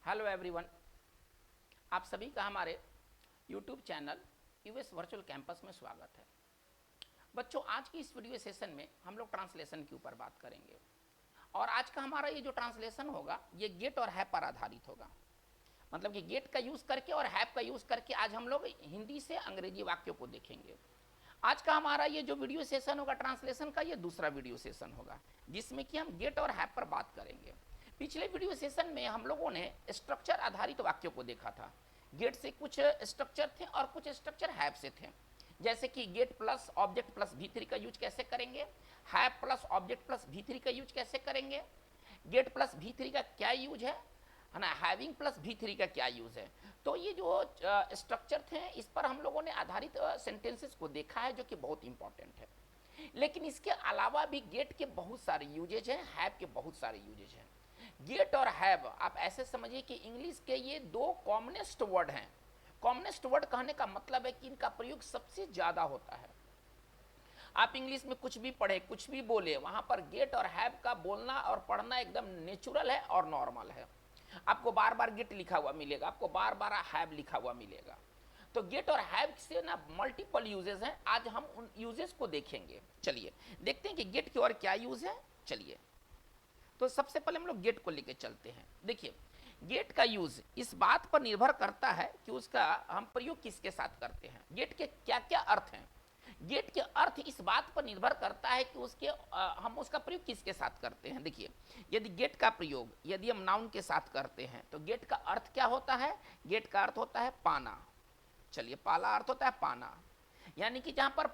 Hello everyone, आप सभी का हमारे YouTube channel US virtual campus में स्वागत है। बच्चों, आज की इस वीडियो सेशन में हम लोग ट्रांसलेशन के ऊपर बात करेंगे और आज का हमारा ये जो ट्रांसलेशन होगा ये गेट और हैव पर आधारित होगा। मतलब कि गेट का यूज़ करके और हैव का यूज़ करके आज हम लोग हिंदी से अंग्रेजी वाक्यों को देखेंगे। आज का हमारा ये जो वीडियो सेशन होगा ट्रांसलेशन का, ये दूसरा वीडियो सेशन होगा जिसमें कि हम गेट और हैव पर बात करेंगे। पिछले वीडियो सेशन में हम लोगों ने स्ट्रक्चर आधारित वाक्यों को देखा था। गेट से कुछ स्ट्रक्चर थे और कुछ स्ट्रक्चर हैव से थे। जैसे कि gate plus object plus V3 का यूज कैसे करेंगे, have plus object plus V3 का यूज कैसे करेंगे, गेट प्लस V3 का क्या यूज है ना, हैविंग प्लस V3 का क्या यूज है। तो ये जो स्ट्रक्चर थे इस पर हम लोगों ने आधारित सेंटेंसेस को देखा है जो कि बहुत इंपॉर्टेंट है। लेकिन इसके अलावा भी गेट के बहुत सारे यूजेज हैं, हैव के बहुत सारे यूजेज हैं। गेट और हैव आप ऐसे समझिए कि इंग्लिश के ये दो कॉमनेस्ट वर्ड हैं। कॉमनेस्ट वर्ड कहने का मतलब है कि इनका प्रयोग सबसे ज्यादा होता है। आप इंग्लिश में कुछ भी पढ़े कुछ भी बोले, वहां पर गेट और हैव का बोलना और पढ़ना एकदम नेचुरल है और नॉर्मल है। आपको बार बार गेट लिखा हुआ मिलेगा, आपको बार बार हैव लिखा हुआ मिलेगा। तो गेट और हैव से ना मल्टीपल यूजेस हैं। आज हम उन यूजेस को देखेंगे। चलिए देखते हैं कि गेट की और क्या यूज है। चलिए, तो सबसे पहले हम लोग गेट को लेके चलते हैं। देखिए, गेट का यूज इस बात पर निर्भर करता है कि उसका हम प्रयोग किसके साथ करते हैं। गेट के क्या क्या अर्थ हैं। गेट के अर्थ इस बात पर निर्भर करता है कि हम उसका प्रयोग किसके साथ करते हैं। देखिए, यदि गेट का प्रयोग यदि हम नाउन के साथ करते हैं तो गेट का अर्थ क्या होता है। गेट का अर्थ होता है पाना। चलिए, पाला अर्थ होता है पाना, यानी कि जहां पर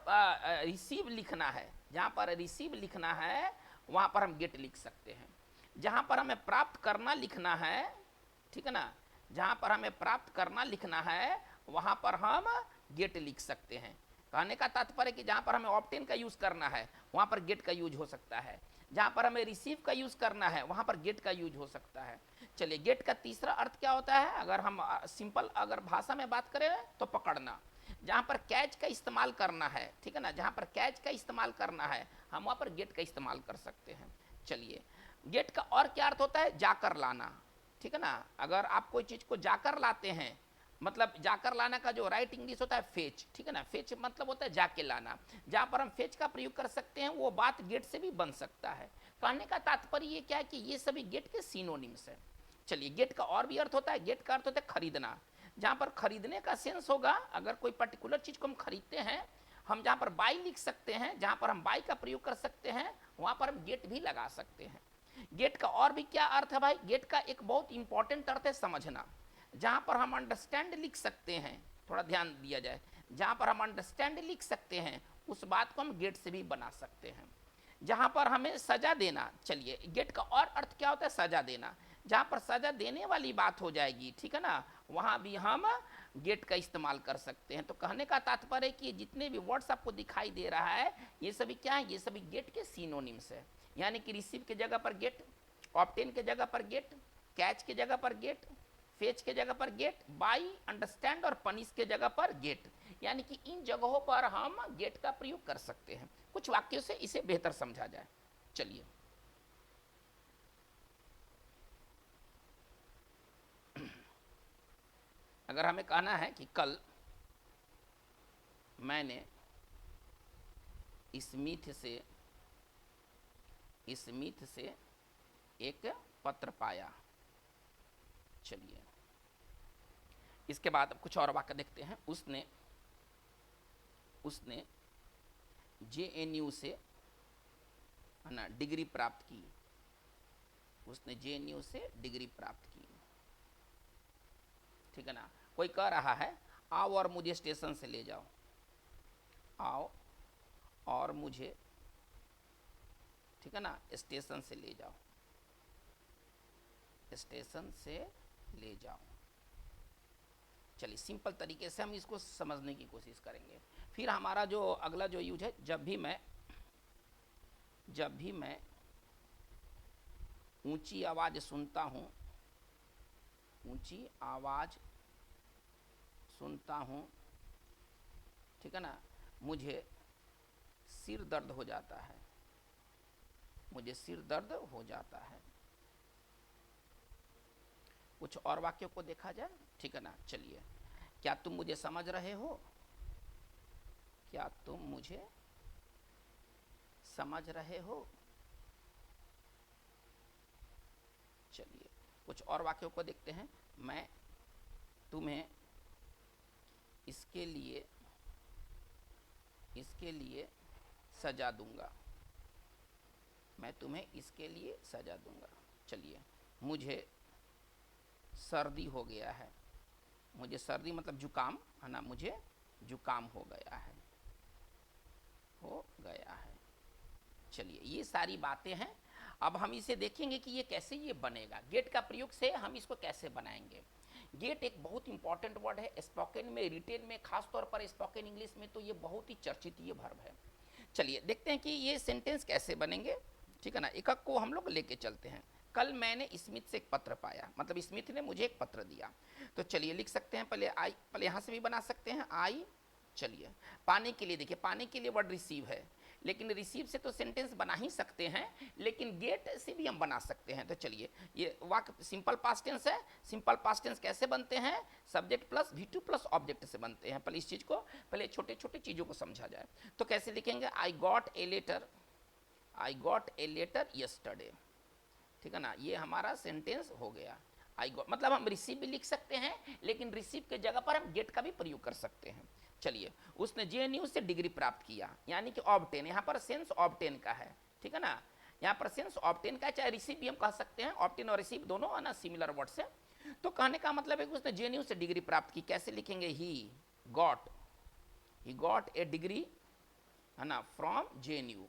रिसीव लिखना है, जहां पर रिसीव लिखना है वहां पर हम गेट लिख सकते हैं। जहां पर हमें प्राप्त करना लिखना है, ठीक है ना, जहां पर हमें प्राप्त करना लिखना है वहां पर हम गेट लिख सकते हैं। कहने का तात्पर्य कि जहां पर हमें ऑप्टेन का यूज करना है वहां पर गेट का यूज हो सकता है। जहां पर हमें रिसीव का यूज करना है वहां पर गेट का यूज हो सकता है। चलिए, गेट का तीसरा अर्थ क्या होता है। अगर हम सिंपल अगर भाषा में बात करें तो पकड़ना। जहां पर कैच का इस्तेमाल करना है, ठीक है ना, जहां पर कैच का इस्तेमाल करना है हम वहां पर गेट का इस्तेमाल कर सकते हैं। चलिए, गेट का और क्या अर्थ होता है। जाकर लाना, ठीक है ना। अगर आप कोई चीज को जाकर लाते हैं, मतलब जाकर लाना का जो राइट इंग्लिश होता है फेच, ठीक है ना। फेच मतलब होता है जाके लाना। जहां पर हम फेच का प्रयोग कर सकते हैं वो बात गेट से भी बन सकता है। कहने का तात्पर्य ये क्या है कि ये सभी गेट के सिनोनिम्स है। चलिए, गेट का और भी अर्थ होता है। गेट का अर्थ होता है खरीदना। जहां पर खरीदने का सेंस होगा, अगर कोई पर्टिकुलर चीज को हम खरीदते हैं, हम जहां पर बाई लिख सकते हैं, जहां पर हम बाई का प्रयोग कर सकते हैं वहां पर हम गेट भी लगा सकते हैं। गेट का और भी क्या अर्थ है भाई। गेट का एक बहुत इंपॉर्टेंट अर्थ है समझना। जहां पर हम अंडरस्टैंड लिख सकते हैं, थोड़ा ध्यान दिया जाए, जहां पर हम अंडरस्टैंड लिख सकते हैं उस बात को हम गेट से भी बना सकते हैं। जहां पर हमें सजा देना, चलिए गेट का और अर्थ क्या होता है। सजा देना। जहां पर सजा देने वाली बात हो जाएगी, ठीक है ना, वहां भी हम गेट का इस्तेमाल कर सकते हैं। तो कहने का तात्पर्य है कि जितने भी वर्ड्स आपको दिखाई दे रहा है ये सभी क्या है, ये सभी गेट के सिनोनिम्स है। यानी कि रिसीव के जगह पर गेट, ऑब्टेन के जगह पर गेट, कैच के जगह पर गेट, फेच के जगह पर गेट, बाई, अंडरस्टैंड और पनिश के जगह पर गेट। यानी कि इन जगहों पर हम गेट का प्रयोग कर सकते हैं। कुछ वाक्यों से इसे बेहतर समझा जाए। चलिए, अगर हमें कहना है कि कल मैंने स्मिथ से एक पत्र पाया। चलिए, इसके बाद कुछ और वाक्य देखते हैं। उसने JNU से है ना डिग्री प्राप्त की। उसने JNU से डिग्री प्राप्त की, ठीक है ना। कोई कह रहा है आओ और मुझे स्टेशन से ले जाओ। आओ और मुझे, ठीक है ना, स्टेशन से ले जाओ। स्टेशन से ले जाओ। चलिए, सिंपल तरीके से हम इसको समझने की कोशिश करेंगे। फिर हमारा जो अगला जो यूज है, जब भी मैं ऊंची आवाज सुनता हूं, ऊंची आवाज सुनता हूं, ठीक है ना, मुझे सिर दर्द हो जाता है। मुझे सिर दर्द हो जाता है। कुछ कुछ और वाक्यों को देखा जाए, ठीक है ना। चलिए, क्या तुम मुझे समझ रहे हो? क्या तुम मुझे समझ रहे हो? चलिए, कुछ और वाक्यों को देखते हैं। मैं तुम्हें इसके लिए सजा दूंगा। मैं तुम्हें इसके लिए सजा दूंगा। चलिए, मुझे सर्दी हो गया है। मुझे सर्दी मतलब जुकाम है ना, मुझे जुकाम हो गया है, हो गया है। चलिए, ये सारी बातें हैं। अब हम इसे देखेंगे कि ये कैसे ये बनेगा। गेट का प्रयोग से हम इसको कैसे बनाएंगे। गेट एक बहुत इंपॉर्टेंट वर्ड है स्पोकन में, रिटेन में, खास तौर पर स्पोकन इंग्लिश में तो ये बहुत ही चर्चित ये वर्ब है। चलिए देखते हैं कि ये सेंटेंस कैसे बनेंगे, ठीक है ना। एक एक को हम लोग लेके चलते हैं। कल मैंने स्मिथ से एक पत्र पाया, मतलब स्मिथ ने मुझे एक पत्र दिया। तो चलिए लिख सकते हैं, पहले यहाँ से भी बना सकते हैं आई। चलिए, पाने के लिए देखिए, पाने के लिए वर्ड रिसीव है, लेकिन रिसीव से तो सेंटेंस बना ही सकते हैं, लेकिन गेट से भी हम बना सकते हैं। तो चलिए, ये वाक्य सिंपल पास्ट टेंस है। सिंपल पास्ट टेंस कैसे बनते हैं? Subject plus V2 plus object से बनते हैं। पहले इस चीज को, पहले छोटे छोटे चीजों को समझा जाए। तो कैसे लिखेंगे? I got a letter yesterday, ठीक है ना। ये हमारा सेंटेंस हो गया। आई गॉट मतलब हम रिसीव भी लिख सकते हैं, लेकिन रिसीव के जगह पर हम गेट का भी प्रयोग कर सकते हैं। चलिए, उसने JNU से डिग्री प्राप्त किया, यानी कि ऑब्टेन, यहाँ पर सेंस ऑब्टेन का है, ठीक है ना। यहाँ पर सेंस ऑब्टेन का, चाहे रिसीव भी हम कह सकते हैं। ऑब्टेन और रिसीव दोनों है ना सिमिलर वर्ड से। तो कहने का मतलब है कि उसने JNU से डिग्री प्राप्त की। कैसे लिखेंगे? ही गॉट ए डिग्री है ना from JNU।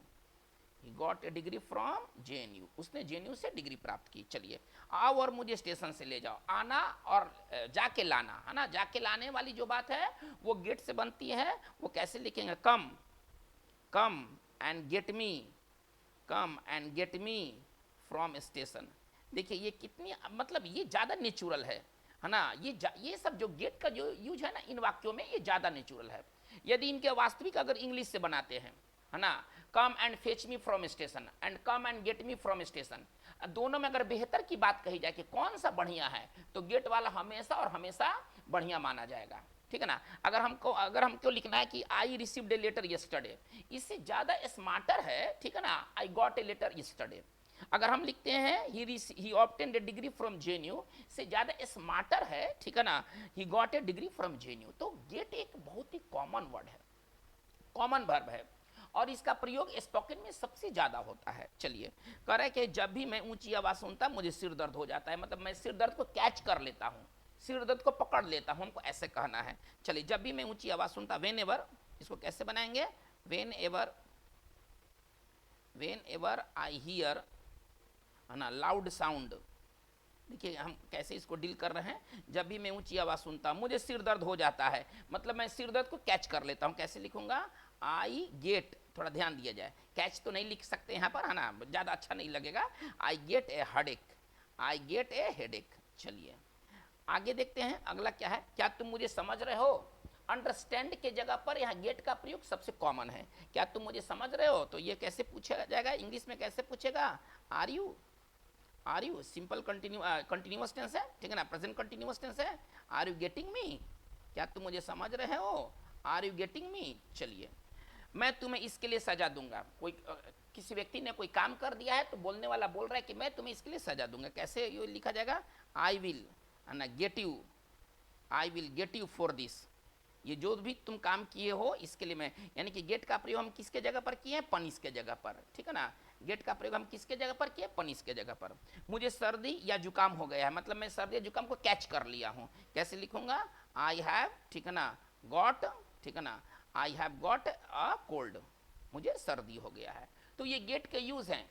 He got a degree from JNU। उसने JNU से डिग्री प्राप्त की। चलिए, आओ और मुझे स्टेशन से ले जाओ। आना और जाके लाना है ना, जाके लाने वाली जो बात है वो गेट से बनती है। वो कैसे लिखेंगे? Come and get me from station. देखिए ये कितनी, मतलब ये ज़्यादा नेचुरल है ना। ये सब जो गेट का जो यूज है ना इन वाक्यों में, ये ज़्यादा नेचुरल है। यदि इनके वास्तविक अगर इंग्लिश से बनाते हैं, है ना, come and fetch me from station and come and get me from station, दोनों में अगर बेहतर की बात कही जाए कि कौन सा बढ़िया है, तो गेट वाला हमेशा और हमेशा बढ़िया माना जाएगा, ठीक है ना। अगर हमको लिखना है कि I received a letter yesterday, इससे ज्यादा स्मार्टर है, ठीक है ना, I got a letter yesterday. अगर हम लिखते हैं he obtained a degree from JNU, से ज्यादा स्मार्टर है, ठीक है ना, he got a degree from JNU। तो गेट एक बहुत ही कॉमन वर्ड है, कॉमन वर्ब है, और इसका प्रयोग स्पोकन में सबसे ज्यादा होता है। चलिए, कह रहा है कि जब भी मैं ऊंची आवाज सुनता मुझे सिर दर्द हो जाता है, मतलब मैं सिर दर्द को कैच कर लेता हूँ, सिर दर्द को पकड़ लेता हूँ, हमको ऐसे कहना है। चलिए, जब भी मैं ऊंची आवाज सुनता, वेन एवर, इसको कैसे बनाएंगे? वेन एवर आई हियर है ना लाउड साउंड। देखिए हम कैसे इसको डील कर रहे हैं। जब भी मैं ऊंची आवाज सुनता मुझे सिर दर्द हो जाता है, मतलब मैं सिर दर्द को कैच कर लेता हूँ। कैसे लिखूंगा? आई गेट, थोड़ा ध्यान दिया जाए, कैच तो नहीं लिख सकते यहाँ पर, है ना, ज़्यादा अच्छा नहीं लगेगा। I get A headache. चलिए आगे देखते हैं, अगला क्या है? क्या तुम मुझे समझ रहे हो? अंडरस्टैंड के जगह पर यहाँ गेट का प्रयोग सबसे कॉमन है। क्या तुम मुझे समझ रहे हो? तो ये कैसे पूछा जाएगा इंग्लिश में? कैसे पूछेगा? Are you simple continuous tense है, ठीक है ना, प्रेजेंट कंटिन्यूअस टेंस है। Are you getting me? क्या तुम मुझे समझ रहे हो? Are you getting me? चलिए, मैं तुम्हें इसके लिए सजा दूंगा। किसी व्यक्ति ने कोई काम कर दिया है, तो बोलने वाला बोल रहा है कि मैं तुम्हें इसके लिए सजा दूंगा। कैसे ये लिखा जाएगा? I will get you for this. ये जो भी तुम काम किए हो इसके लिए मैं, यानी कि गेट का प्रयोग हम किसके जगह पर किए हैं? पनिश के जगह पर, ठीक है ना। गेट का प्रयोग हम किसके जगह पर किए? पनिश के जगह पर। मुझे सर्दी या जुकाम हो गया है, मतलब मैं सर्दी या जुकाम को कैच कर लिया हूँ। कैसे लिखूंगा? आई हैव, ठीक है ना, गॉट, ठीक है ना, I have got a cold, मुझे सर्दी हो गया है। तो ये गेट के यूज हैं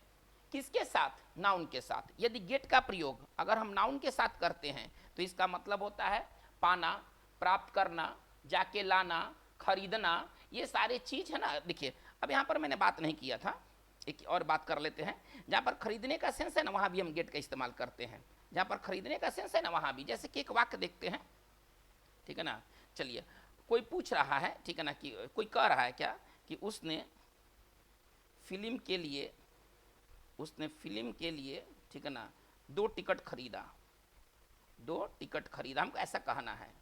किसके साथ? नाउन के साथ। यदि गेट का प्रयोग अगर हम नाउन के साथ करते हैं तो इसका मतलब होता है पाना, प्राप्त करना, जाके लाना, खरीदना, ये सारे चीज है ना। देखिए अब यहाँ पर मैंने बात नहीं किया था, एक और बात कर लेते हैं। जहाँ पर खरीदने का सेंस है ना, वहाँ भी हम गेट का इस्तेमाल करते हैं। जहाँ पर खरीदने का सेंस है ना, वहाँ भी। जैसे कि एक वाक्य देखते हैं, ठीक है ना। चलिए, कोई पूछ रहा है, ठीक है ना, कि कोई कह रहा है क्या कि उसने फिल्म के लिए, ठीक है ना, 2 टिकट खरीदा। 2 टिकट खरीदा, हमको ऐसा कहना है।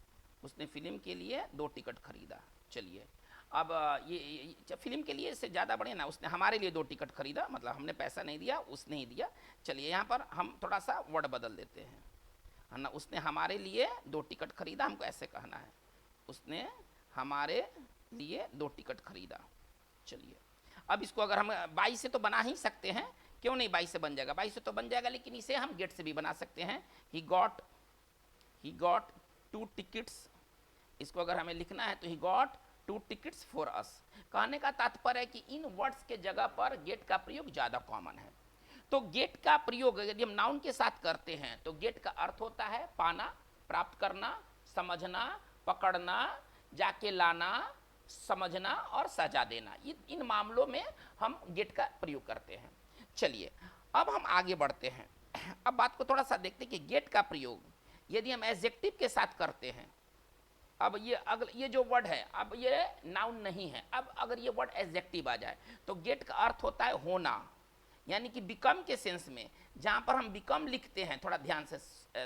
उसने फिल्म के लिए 2 टिकट खरीदा। चलिए अब ये फिल्म के लिए से ज़्यादा बढ़िया ना, उसने हमारे लिए 2 टिकट खरीदा, मतलब हमने पैसा नहीं दिया, उसने ही दिया। चलिए यहाँ पर हम थोड़ा सा वर्ड बदल देते हैं, है ना। उसने हमारे लिए 2 टिकट खरीदा, हमको ऐसे कहना है, उसने हमारे लिए 2 टिकट खरीदा। चलिए अब इसको अगर हम 22 से तो बना ही सकते हैं, क्यों नहीं 22 से बन जाएगा, 22 से तो बन जाएगा, लेकिन इसे हम गेट से भी बना सकते हैं। ही गॉट 2 टिकट्स, इसको अगर हमें लिखना है तो he got 2 tickets for us. कहने का तात्पर्य है कि इन वर्ड्स के जगह पर गेट का प्रयोग ज़्यादा कॉमन है। तो गेट का प्रयोग यदि हम नाउन के साथ करते हैं तो गेट का अर्थ होता है पाना, प्राप्त करना, समझना, पकड़ना, जाके लाना, समझना और सजा देना। इन मामलों में हम गेट का प्रयोग करते हैं। चलिए अब हम आगे बढ़ते हैं। अब बात को थोड़ा सा देखते हैं कि गेट का प्रयोग यदि हम एडजेक्टिव के साथ करते हैं। अब ये जो वर्ड है, अब ये नाउन नहीं है, अब अगर ये वर्ड एडजेक्टिव आ जाए तो गेट का अर्थ होता है होना, यानी कि बिकम के सेंस में। जहाँ पर हम बिकम लिखते हैं, थोड़ा ध्यान से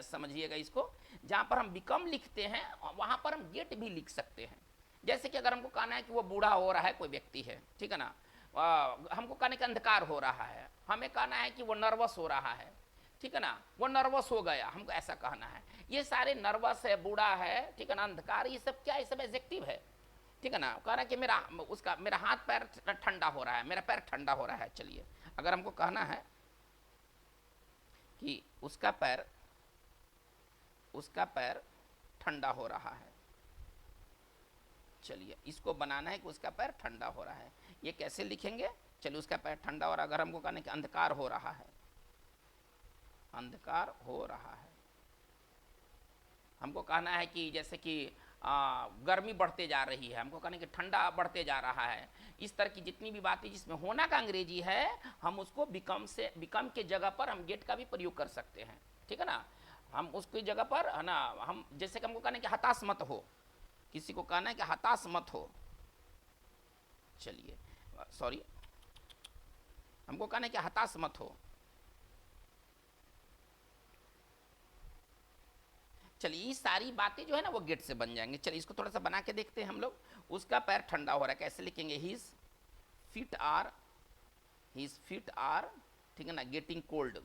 समझिएगा इसको, जहाँ पर हम बिकम लिखते हैं वहाँ पर हम गेट भी लिख सकते हैं। जैसे कि अगर हमको कहना है कि वो बूढ़ा हो रहा है, कोई व्यक्ति है, ठीक है ना, हमको कहने का अंधकार हो रहा है, हमें कहना है कि वो नर्वस हो रहा है, ठीक है ना, वो नर्वस हो गया, हमको ऐसा कहना है। ये सारे नर्वस है, बूढ़ा है, ठीक है ना, अंधकार, ये सब क्या, ये सब एडजेक्टिव है, ठीक है ना। कहना कि मेरा हाथ पैर ठंडा हो रहा है, मेरा पैर ठंडा हो रहा है। चलिए अगर हमको कहना है कि उसका पैर ठंडा हो रहा है, चलिए इसको बनाना है कि उसका पैर ठंडा हो रहा है। ये कैसे लिखेंगे, चलिए उसका पैर ठंडा हो रहा है। अगर हमको कहना है कि अंधकार हो रहा है, अंधकार हो रहा है, हमको कहना है कि जैसे कि गर्मी बढ़ते जा रही है, हमको कहना है कि ठंडा बढ़ते जा रहा है। इस तरह की जितनी भी बातें जिसमें होना का अंग्रेजी है, हम उसको बिकम के जगह पर हम गेट का भी प्रयोग कर सकते हैं, ठीक है ना। हम उसकी जगह पर, है ना, हम जैसे कि हमको कहना है कि हताश मत हो, किसी को कहना है कि हताश मत हो, चलिए सॉरी, हमको कहना है कि हताश मत हो। चलिए ये सारी बातें जो है ना वो गेट से बन जाएंगे। चलिए इसको थोड़ा सा बना के देखते हैं हम लोग। उसका पैर ठंडा हो रहा है, कैसे लिखेंगे, हिज फीट आर, ठीक है ना, गेटिंग कोल्ड।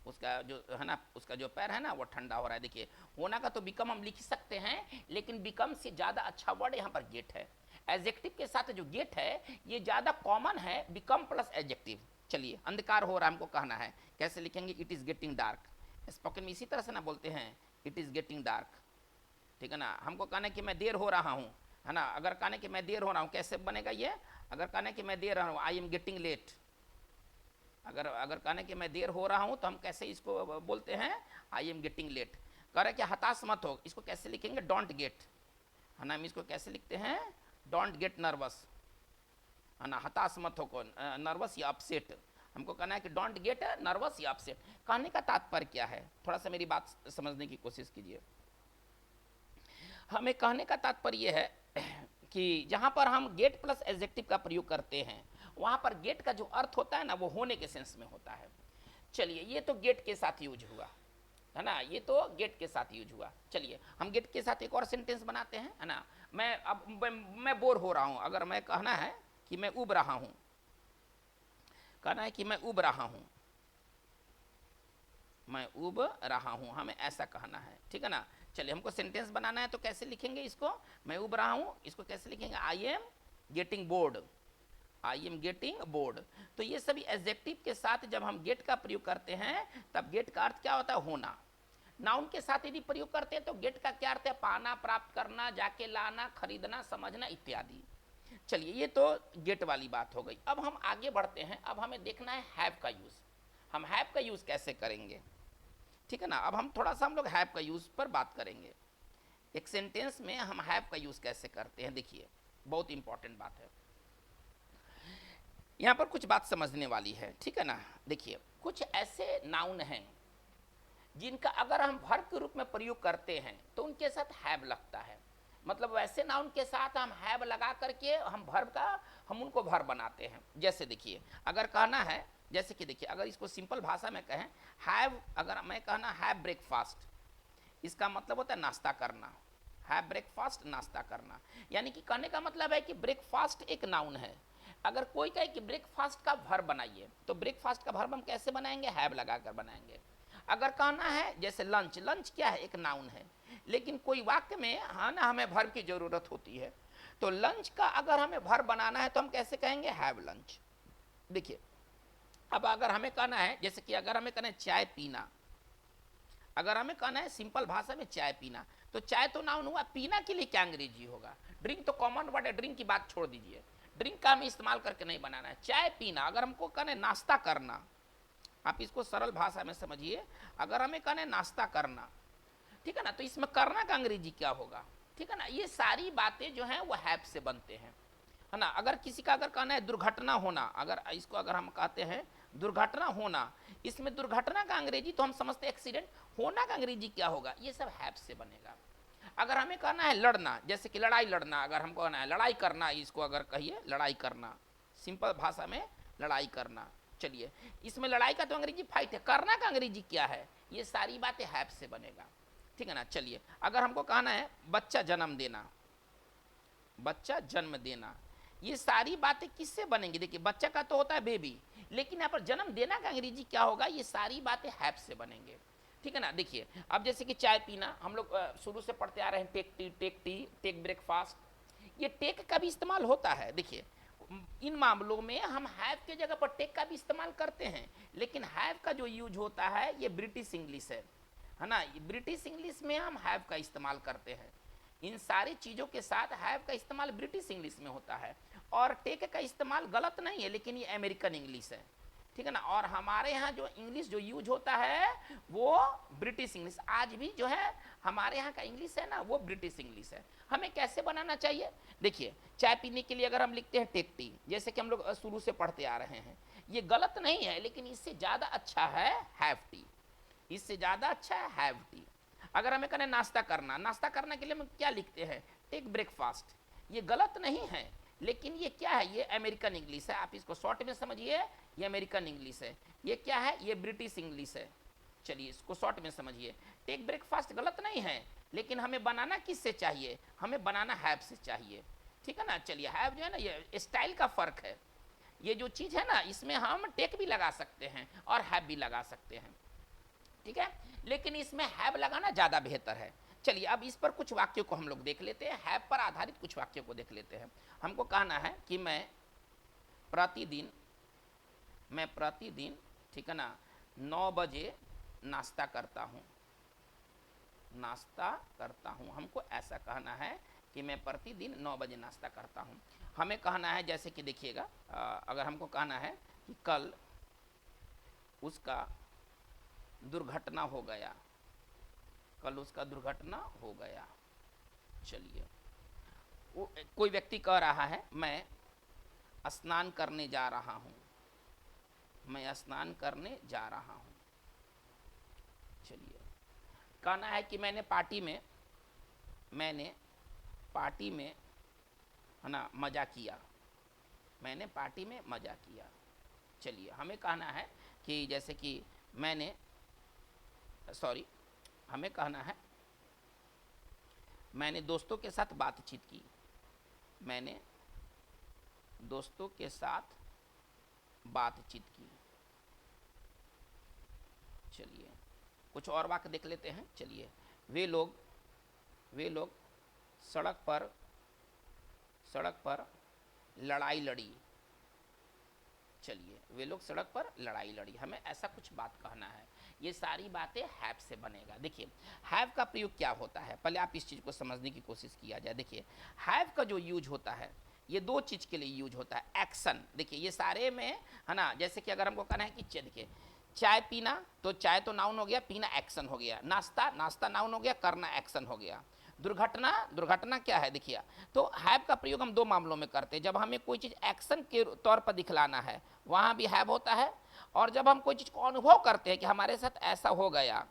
उसका जो है ना, उसका जो पैर है ना वो ठंडा हो रहा है। देखिए होना का तो बिकम हम लिख सकते हैं, लेकिन बिकम से ज़्यादा अच्छा वर्ड यहाँ पर गेट है। एडजेक्टिव के साथ जो गेट है ये ज़्यादा कॉमन है, बिकम प्लस एडजेक्टिव। चलिए अंधकार हो रहा है, हमको कहना है, कैसे लिखेंगे, it is getting dark. Spoken में इसी तरह से ना बोलते हैं, इट इज़ गेटिंग डार्क, ठीक है ना। हमको कहना है कि मैं देर हो रहा हूँ, है ना, अगर कहने कि मैं देर हो रहा हूँ, कैसे बनेगा ये, अगर कहना है कि मैं देर रहा हूँ, आई एम गेटिंग लेट। अगर कहने कि मैं देर हो रहा हूँ तो हम कैसे इसको बोलते हैं, आई एम गेटिंग लेट। कह रहे कि हताश मत हो, इसको कैसे लिखेंगे, डोंट गेट, है ना, हम इसको कैसे लिखते हैं, डोंट गेट नर्वस, है ना, हताश मत हो, नर्वस या अपसेट। हमको कहना है कि डोंट गेट नर्वस या अपसेट। कहने का तात्पर्य क्या है, थोड़ा सा मेरी बात समझने की कोशिश कीजिए। हमें कहने का तात्पर्य है कि जहाँ पर हम गेट प्लस एडजेक्टिव का प्रयोग करते हैं वहाँ पर गेट का जो अर्थ होता है ना वो होने के सेंस में होता है। चलिए ये तो गेट के साथ यूज हुआ, है ना, ये तो गेट के साथ यूज हुआ। चलिए हम गेट के साथ एक और सेंटेंस बनाते हैं, है ना। मैं बोर हो रहा हूँ, अगर मैं कहना है कि मैं उब रहा हूँ, कहना है कि मैं उब रहा हूँ, मैं उब रहा हूँ, हमें ऐसा कहना है, ठीक है ना। चलिए हमको सेंटेंस बनाना है तो कैसे लिखेंगे इसको, मैं उब रहा हूँ, इसको कैसे लिखेंगे, I am getting bored, I am getting bored. तो ये सभी एडजेक्टिव के साथ जब हम गेट का प्रयोग करते हैं तब गेट का अर्थ क्या होता है, होना। नाउन के साथ यदि प्रयोग करते हैं तो गेट का क्या अर्थ है, पाना, प्राप्त करना, जाके लाना, खरीदना, समझना इत्यादि। चलिए ये तो गेट वाली बात हो गई। अब हम आगे बढ़ते हैं, अब हमें देखना है हैव का यूज। हम हैव का यूज कैसे करेंगे, ठीक है ना। अब हम थोड़ा सा हम लोग हैव का यूज पर बात करेंगे। एक सेंटेंस में हम हैव का यूज कैसे करते हैं, देखिए बहुत इंपॉर्टेंट बात है, यहाँ पर कुछ बात समझने वाली है, ठीक है ना। देखिए कुछ ऐसे नाउन हैं जिनका अगर हम वर्ब के रूप में प्रयोग करते हैं तो उनके साथ हैव लगता है। मतलब वैसे नाउन के साथ हम हैव लगा करके हम उनको वर्ब बनाते हैं। जैसे देखिए अगर कहना है, जैसे कि देखिए अगर इसको सिंपल भाषा में कहें, हैव, अगर मैं कहना हैव ब्रेकफास्ट, इसका मतलब होता है नाश्ता करना, है ब्रेकफास्ट, नाश्ता करना। यानी कि कहने का मतलब है कि ब्रेकफास्ट एक नाउन है। अगर कोई कहे कि ब्रेकफास्ट का वर्ब बनाइए, तो ब्रेकफास्ट का वर्ब हम कैसे बनाएंगे? हैव लगाकर बनाएंगे। अगर कहना है जैसे लंच, लंच क्या है? एक नाउन है। लेकिन कोई वाक्य में हाँ ना हमें वर्ब की जरूरत होती है, तो लंच का अगर हमें वर्ब बनाना है तो हम कैसे कहेंगे? Have lunch. देखिए, अब अगर हमें कहना है, जैसे कि अगर हमें कहना है चाय पीना, अगर हमें कहना है सिंपल भाषा में चाय पीना, तो चाय तो नाउन हुआ, पीना के लिए क्या अंग्रेजी होगा? ड्रिंक तो कॉमन वर्ड है, ड्रिंक की बात छोड़ दीजिए, ड्रिंक का हमें इस्तेमाल करके नहीं बनाना है। चाय पीना, अगर हमको कहना है नाश्ता करना, आप इसको सरल भाषा में समझिए, अगर हमें कहना है नाश्ता करना, ठीक है ना, तो इसमें करना का अंग्रेजी क्या होगा? ठीक है ना, ये सारी बातें जो हैं वो हैव से बनते हैं, है ना। अगर किसी का अगर कहना है दुर्घटना होना, अगर इसको अगर हम कहते हैं दुर्घटना होना, इसमें दुर्घटना का अंग्रेजी तो हम समझते हैं एक्सीडेंट, होना का अंग्रेजी क्या होगा? ये सब हैव से बनेगा। अगर हमें कहना है लड़ना, जैसे कि लड़ाई लड़ना, अगर हमको कहना है लड़ाई करना, इसको अगर कहिए लड़ाई करना, सिंपल भाषा में लड़ाई करना, चलिए इसमें लड़ाई का तो अंग्रेजी फाइट है, करना का अंग्रेजी क्या है? ये सारी बातें हैव से बनेगा, ठीक है ना। चलिए अगर हमको कहना है बच्चा जन्म देना, बच्चा जन्म देना, ये सारी बातें किससे बनेंगी? देखिए बच्चा का तो होता है बेबी, लेकिन यहाँ पर जन्म देना का अंग्रेजी क्या होगा? ये सारी बातें हैव से बनेंगे, ठीक है ना। देखिए अब जैसे कि चाय पीना, हम लोग शुरू से पढ़ते आ रहे हैं, टेक टी, टेक ब्रेकफास्ट, ये टेक का भी इस्तेमाल होता है। देखिए इन मामलों में हम हैव के जगह पर टेक का भी इस्तेमाल करते हैं, लेकिन हैव का जो यूज होता है ये ब्रिटिश इंग्लिश है ना। ब्रिटिश इंग्लिश में हम हैव का इस्तेमाल करते हैं, इन सारी चीज़ों के साथ हैव का इस्तेमाल ब्रिटिश इंग्लिश में होता है। और टेक का इस्तेमाल गलत नहीं है, लेकिन ये अमेरिकन इंग्लिश है, ठीक है ना। और हमारे यहाँ जो इंग्लिश जो यूज होता है वो ब्रिटिश इंग्लिश, आज भी जो है हमारे यहाँ का इंग्लिश है ना वो ब्रिटिश इंग्लिश है। हमें कैसे बनाना चाहिए? देखिए चाय पीने के लिए अगर हम लिखते हैं टेक टी, जैसे कि हम लोग शुरू से पढ़ते आ रहे हैं, ये गलत नहीं है, लेकिन इससे ज़्यादा अच्छा है हैव टी, इससे ज़्यादा अच्छा है हैव टी। अगर हमें कहना नाश्ता करना, नाश्ता करने के लिए हम क्या लिखते हैं? टेक ब्रेकफास्ट, ये गलत नहीं है, लेकिन ये क्या है? ये अमेरिकन इंग्लिश है, आप इसको शॉर्ट में समझिए, ये अमेरिकन इंग्लिश है। ये क्या है? ये ब्रिटिश इंग्लिश है। चलिए इसको शॉर्ट में समझिए, टेक ब्रेकफास्ट गलत नहीं है, लेकिन हमें बनाना किससे चाहिए? हमें बनाना हैव से चाहिए, ठीक है ना। चलिए हैव जो है ना, ये स्टाइल का फर्क है, ये जो चीज़ है ना इसमें हम टेक भी लगा सकते हैं और हैव भी लगा सकते हैं, ठीक है, लेकिन इसमें हैव लगाना ज़्यादा बेहतर है। चलिए अब इस पर कुछ वाक्यों को हम लोग देख लेते हैं, हैव पर आधारित कुछ वाक्यों को देख लेते हैं। हमको कहना है कि मैं प्रतिदिन, ठीक है ना, 9 बजे नाश्ता करता हूँ, हमको ऐसा कहना है कि मैं प्रतिदिन 9 बजे नाश्ता करता हूँ। हमें कहना है जैसे कि देखिएगा, अगर हमको कहना है कि कल उसका दुर्घटना हो गया, कल उसका दुर्घटना हो गया। चलिए कोई व्यक्ति कह रहा है मैं स्नान करने जा रहा हूँ, मैं स्नान करने जा रहा हूँ। चलिए कहना है कि मैंने पार्टी में है ना मज़ा किया, मैंने पार्टी में मज़ा किया। चलिए हमें कहना है कि जैसे कि हमें कहना है मैंने दोस्तों के साथ बातचीत की, मैंने दोस्तों के साथ बातचीत की। चलिए कुछ और वाक्य देख लेते हैं। चलिए वे लोग सड़क पर लड़ाई लड़ी। चलिए वे लोग सड़क पर लड़ाई लड़ी, हमें ऐसा कुछ बात कहना है। ये सारी बातें हैव से बनेगा। देखिए हैव का प्रयोग क्या होता है, पहले आप इस चीज़ को समझने की कोशिश किया जाए। देखिए हैव का जो यूज होता है ये दो चीज़ के लिए यूज होता है। एक्शन, देखिए ये सारे में है ना, जैसे कि अगर हमको कहना है कि देखिए चाय पीना, तो चाय तो नाउन हो गया, पीना एक्शन हो गया। नाश्ता नाउन हो गया, करना एक्शन हो गया। दुर्घटना क्या है? देखिए तो हैव का प्रयोग हम दो मामलों में करते हैं, जब हमें कोई चीज़ एक्शन के तौर पर दिखलाना है वहाँ भी हैव होता है, और जब हम कोई चीज़ को अनुभव करते हैं कि हमारे साथ ऐसा हो गया,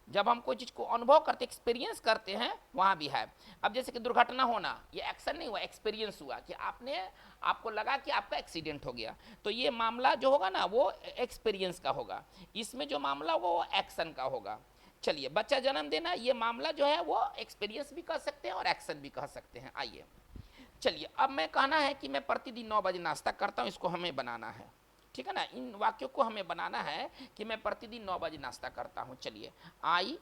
जब हम कोई चीज़ को अनुभव करते एक्सपीरियंस करते हैं वहाँ भी है। अब जैसे कि दुर्घटना होना, ये एक्शन नहीं हुआ, एक्सपीरियंस हुआ कि आपको लगा कि आपका एक्सीडेंट हो गया, तो ये मामला जो होगा ना वो एक्सपीरियंस का होगा, इसमें जो मामला होगा वो एक्शन का होगा। चलिए, बच्चा जन्म देना ये मामला जो है वो एक्सपीरियंस भी कह सकते हैं और एक्शन भी कह सकते हैं। आइए चलिए, अब मैं कहना है कि मैं प्रतिदिन 9 बजे नाश्ता करता हूँ, इसको हमें बनाना है, ठीक है ना। इन वाक्यों को हमें बनाना है कि मैं प्रतिदिन 9 बजे नाश्ता करता हूँ। चलिए आई,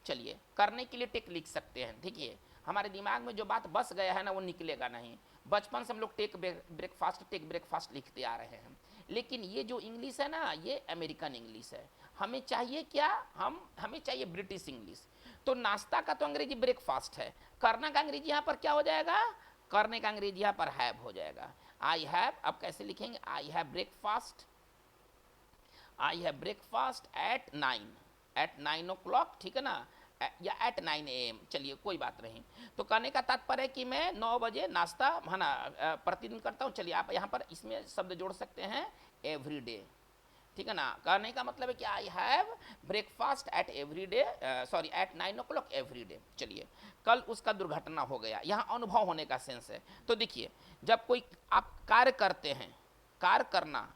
चलिए करने के लिए टेक लिख सकते हैं। देखिए हमारे दिमाग में जो बात बस गया है ना वो निकलेगा नहीं। बचपन से हम लोग टेक ब्रेकफास्ट लिखते आ रहे हैं, लेकिन ये जो इंग्लिश है ना ये अमेरिकन इंग्लिश है। हमें चाहिए क्या, हमें चाहिए ब्रिटिश इंग्लिश। तो नाश्ता का तो अंग्रेजी ब्रेकफास्ट है, करना का अंग्रेजी यहाँ पर क्या हो जाएगा, करने का अंग्रेजी यहाँ पर हैव हो जाएगा। आई हैव, अब कैसे लिखेंगे, आई have breakfast, I have breakfast eight 9 o'clock, ठीक है ना, या एट 9 AM। चलिए कोई बात नहीं। तो कहने का तात्पर्य है कि मैं 9 बजे नाश्ता है ना प्रतिदिन करता हूँ। चलिए आप यहाँ पर इसमें शब्द जोड़ सकते हैं एवरी डे, ठीक है ना। कहने का मतलब है कि I have breakfast at every day, sorry at 9 o'clock every day. चलिए, कल उसका दुर्घटना हो गया, यहाँ अनुभव होने का सेंस है। तो देखिए जब कोई आप कार्य करते हैं, कार्य करना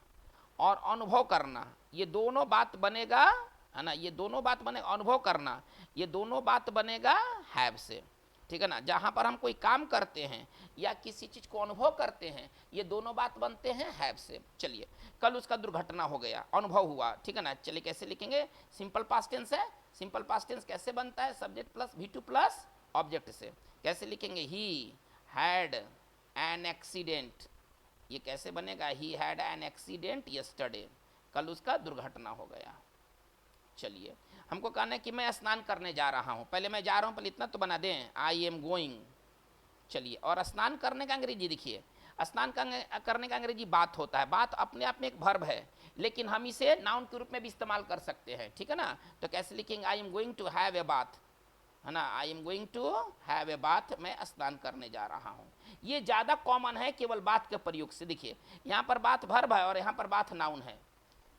और अनुभव करना ये दोनों बात बनेगा, है ना, ये दोनों बात बनेगा, अनुभव करना ये दोनों बात बनेगा हैव से, ठीक है ना। जहाँ पर हम कोई काम करते हैं या किसी चीज़ को अनुभव करते हैं ये दोनों बात बनते हैं हैव से। चलिए, कल उसका दुर्घटना हो गया, अनुभव हुआ, ठीक है ना। चलिए कैसे लिखेंगे, सिंपल पास्ट टेंस है। सिंपल पास्ट टेंस कैसे बनता है, subject plus V2 plus object से। कैसे लिखेंगे, ही हैड एन एक्सीडेंट, ये कैसे बनेगा, he had an accident yesterday, कल उसका दुर्घटना हो गया। चलिए, हमको कहना है कि मैं स्नान करने जा रहा हूँ, पहले मैं जा रहा हूँ, पहले इतना तो बना दें, आई एम गोइंग। चलिए, और स्नान करने का अंग्रेजी देखिए, स्नान करने का अंग्रेजी बात होता है। बात अपने आप में एक वर्ब है, लेकिन हम इसे नाउन के रूप में भी इस्तेमाल कर सकते हैं, ठीक है ना। तो कैसे लिखेंगे, I am going to have a bath, है ना, I am going to have a bath, मैं स्नान करने जा रहा हूँ। ये ज़्यादा कॉमन है केवल बात के प्रयोग से। देखिए यहाँ पर बात वर्ब है और यहाँ पर बात नाउन है,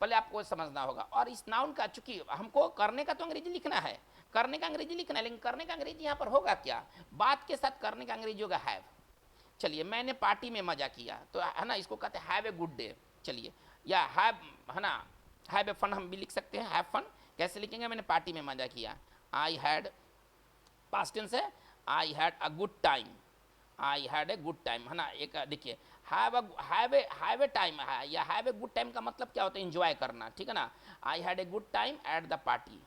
पहले आपको समझना होगा। और इस नाउन का चूंकि हमको करने का तो अंग्रेजी लिखना है, करने का अंग्रेजी लिखना है, लेकिन करने का अंग्रेजी यहाँ पर होगा क्या, बात के साथ करने का अंग्रेजी होगा हैव। चलिए, मैंने पार्टी में मजा किया, तो है ना इसको कहते हैं हैव ए गुड डे। चलिए, या हैव, है ना, हैव ए फन हम भी लिख सकते हैं, हैव फन। कैसे लिखेंगे, मैंने पार्टी में मजा किया, आई हैड, पास्ट टेंस है, I had a good time, I had a good time, है ना। एक देखिए हैव ए टाइम, या हैव ए गुड टाइम का मतलब क्या होता है, एंजॉय करना, ठीक है ना। I had a good time eight the party,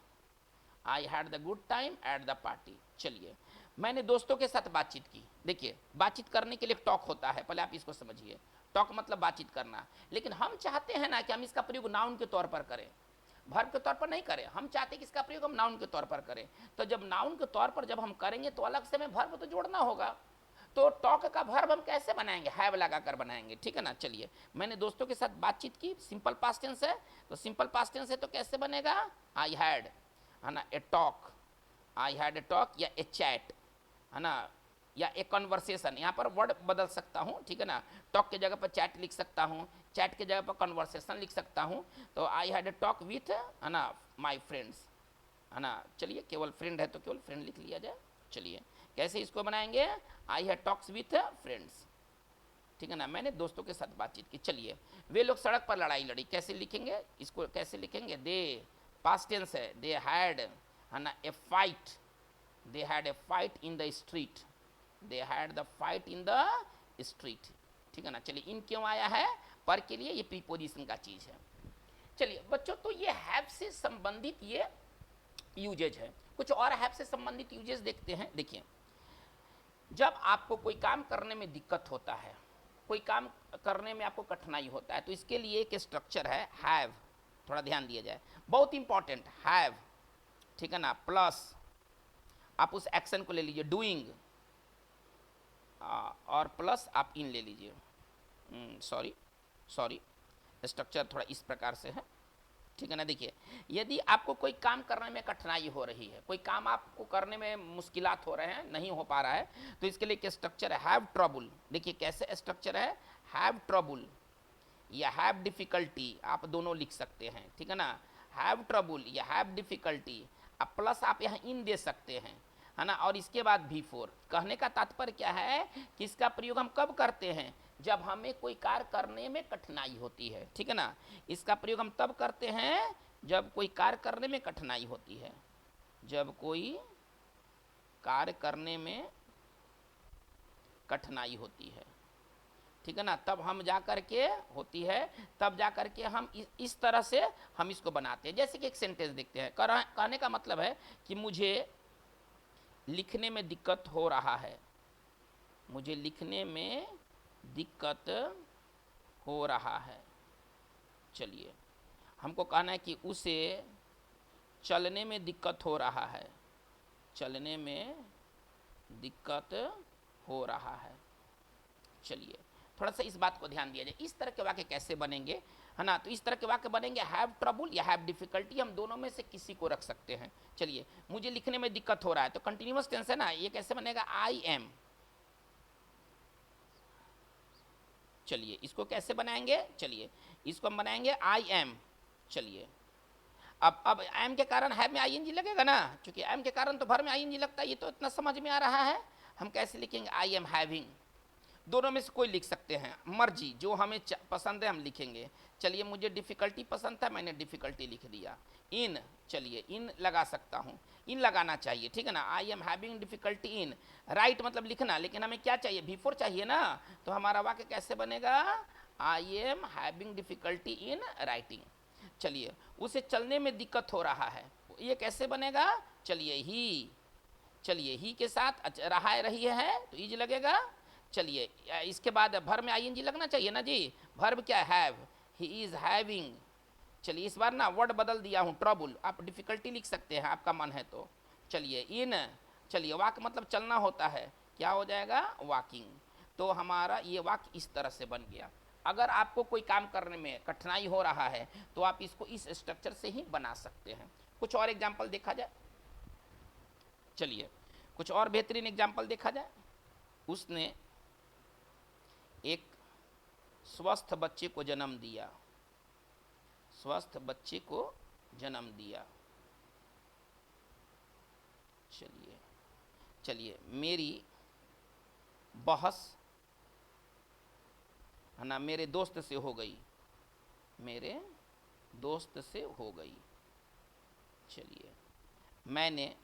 I had the good time eight the party. चलिए, मैंने दोस्तों के साथ बातचीत की। देखिए बातचीत करने के लिए टॉक होता है, पहले आप इसको समझिए, टॉक मतलब बातचीत करना। लेकिन हम चाहते हैं ना कि हम इसका प्रयोग नाउन के तौर पर करें, वर्ब के तौर पर नहीं करें। हम चाहते हैं कि इसका प्रयोग हम नाउन के तौर पर करें। तो जब नाउन के तौर पर जब हम करेंगे तो अलग से हमें वर्ब तो जोड़ना होगा। तो टॉक का वर्ब हम कैसे बनाएंगे, हैव लगाकर बनाएंगे, ठीक है ना। चलिए, मैंने दोस्तों के साथ बातचीत की, सिंपल पास्ट टेंस है, तो सिंपल पास्ट टेंस है तो कैसे बनेगा, आई हैड, है ना, a talk, I had a talk, या ए चैट, है ना, या ए कन्वर्सेशन। यहाँ पर वर्ड बदल सकता हूँ, ठीक है ना। टॉक के जगह पर चैट लिख सकता हूँ, चैट के जगह पर कन्वर्सेशन लिख सकता हूँ। तो आई हैड ए टॉक विथ, है ना, माई फ्रेंड्स, है ना। चलिए, केवल फ्रेंड है तो केवल फ्रेंड लिख लिया जाए। चलिए, कैसे इसको बनाएंगे, I had talks with friends, ठीक है ना, मैंने दोस्तों के साथ बातचीत की। चलिए, वे लोग सड़क पर लड़ाई लड़ी, कैसे लिखेंगे, इसको कैसे लिखेंगे, दे, पास्ट टेंस है, दे हैड, है ना, a fight, they had a fight in the street, they had the fight in the street, ठीक है ना। चलिए, इन क्यों आया है, पर के लिए, ये प्रीपोजिशन का चीज है। चलिए बच्चों, तो ये हैव से संबंधित ये यूजेज है। कुछ और हैव से संबंधित यूजेज देखते हैं। देखिए, जब आपको कोई काम करने में दिक्कत होता है, कोई काम करने में आपको कठिनाई होता है, तो इसके लिए एक स्ट्रक्चर है हैव, थोड़ा ध्यान दिया जाए, बहुत इंपॉर्टेंट, हैव, ठीक है ना, प्लस आप उस एक्शन को ले लीजिए डूइंग, और प्लस आप इन ले लीजिए, सॉरी स्ट्रक्चर थोड़ा इस प्रकार से है, ठीक है ना। देखिए, यदि आपको कोई काम करने में कठिनाई हो रही है, कोई काम आपको करने में मुश्किलात हो रहे हैं, नहीं हो पा रहा है, तो इसके लिए क्या स्ट्रक्चर है, हैव ट्रबल। देखिए कैसे स्ट्रक्चर है, हैव ट्रबल या हैव डिफिकल्टी, आप दोनों लिख सकते हैं, ठीक है ना। हैव ट्रबल या हैव डिफिकल्टी, अब प्लस आप यहाँ इन दे सकते हैं, है ना, और इसके बाद V4। कहने का तात्पर्य क्या है कि इसका प्रयोग हम कब करते हैं, जब हमें कोई कार्य करने में कठिनाई होती है, ठीक है ना। इसका प्रयोग हम तब करते हैं जब कोई कार्य करने में कठिनाई होती है, जब कोई कार्य करने में कठिनाई होती है, ठीक है ना, तब हम जा कर के होती है, तब जा कर के हम इस तरह से हम इसको बनाते हैं। जैसे कि एक सेंटेंस देखते हैं, कहने का मतलब है कि मुझे लिखने में दिक्कत हो रहा है, मुझे लिखने में दिक्कत हो रहा है। चलिए, हमको कहना है कि उसे चलने में दिक्कत हो रहा है, चलने में दिक्कत हो रहा है। चलिए, थोड़ा सा इस बात को ध्यान दिया जाए, इस तरह के वाक्य कैसे बनेंगे, है ना। तो इस तरह के वाक्य बनेंगे हैव ट्रबल या हैव डिफिकल्टी, हम दोनों में से किसी को रख सकते हैं। चलिए, मुझे लिखने में दिक्कत हो रहा है, तो कंटिन्यूअस टेंस है ना, ये कैसे बनेगा, आई एम। चलिए, इसको कैसे बनाएंगे, चलिए इसको हम बनाएंगे आई एम। चलिए, अब एम के कारण हैव में आईएनजी लगेगा ना, क्योंकि एम के कारण तो भर में आईएनजी लगता है, ये तो इतना समझ में आ रहा है। हम कैसे लिखेंगे, आई एम हैविंग। दोनों में से कोई लिख सकते हैं, मर्जी, जो हमें पसंद है हम लिखेंगे। चलिए, मुझे डिफ़िकल्टी पसंद था, मैंने डिफ़िकल्टी लिख दिया। इन, चलिए इन लगा सकता हूँ, इन लगाना चाहिए, ठीक है ना। I am having difficulty in, right मतलब लिखना, लेकिन हमें क्या चाहिए, बिफोर चाहिए ना। तो हमारा वाक्य कैसे बनेगा, I am having difficulty in writing. चलिए, उसे चलने में दिक्कत हो रहा है, ये कैसे बनेगा, चलिए ही, चलिए ही के साथ रहा रही है तो इज लगेगा। चलिए, इसके बाद भर में आईएनजी लगना चाहिए ना जी, वर्ब क्या हैव, ही इज हैविंग। चलिए, इस बार ना वर्ड बदल दिया हूँ, ट्रबल, आप डिफिकल्टी लिख सकते हैं आपका मन है तो। चलिए, इन, चलिए वाक मतलब चलना होता है, क्या हो जाएगा, वॉकिंग। तो हमारा ये वाक्य इस तरह से बन गया। अगर आपको कोई काम करने में कठिनाई हो रहा है तो आप इसको इस स्ट्रक्चर से ही बना सकते हैं। कुछ और एग्जाम्पल देखा जाए, चलिए कुछ और बेहतरीन एग्जाम्पल देखा जाए। उसने एक स्वस्थ बच्चे को जन्म दिया, स्वस्थ बच्चे को जन्म दिया। चलिए, चलिए मेरी बहस, है ना, मेरे दोस्त से हो गई, मेरे दोस्त से हो गई। चलिए, मैंने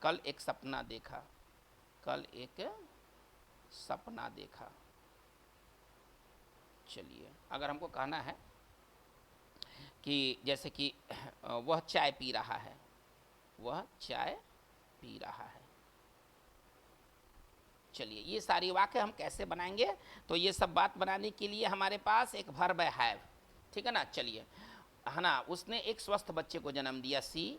कल एक सपना देखा, कल एक सपना देखा। चलिए, अगर हमको कहना है कि जैसे कि वह चाय पी रहा है, वह चाय पी रहा है। चलिए, ये सारी वाक्य हम कैसे बनाएंगे, तो ये सब बात बनाने के लिए हमारे पास एक वर्ब है हैव, ठीक है ना। चलिए, है ना, उसने एक स्वस्थ बच्चे को जन्म दिया, सी,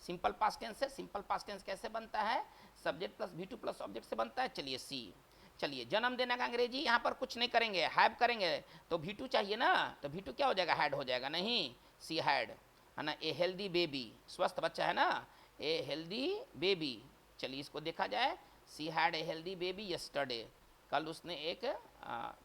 सिंपल पास्ट टेंस है। सिंपल पास्ट टेंस कैसे बनता है, subject plus V2 plus object से बनता है। चलिए, सी। चलिए, जन्म देने का अंग्रेजी यहाँ पर कुछ नहीं करेंगे, हैव करेंगे, तो V2 चाहिए ना, तो V2 क्या हो जाएगा, हैड हो जाएगा, नहीं, सी हैड, है ना। ए हेल्दी बेबी, स्वस्थ बच्चा है ना, ए हेल्दी बेबी। चलिए, इसको देखा जाए, she had a healthy baby yesterday, कल उसने एक,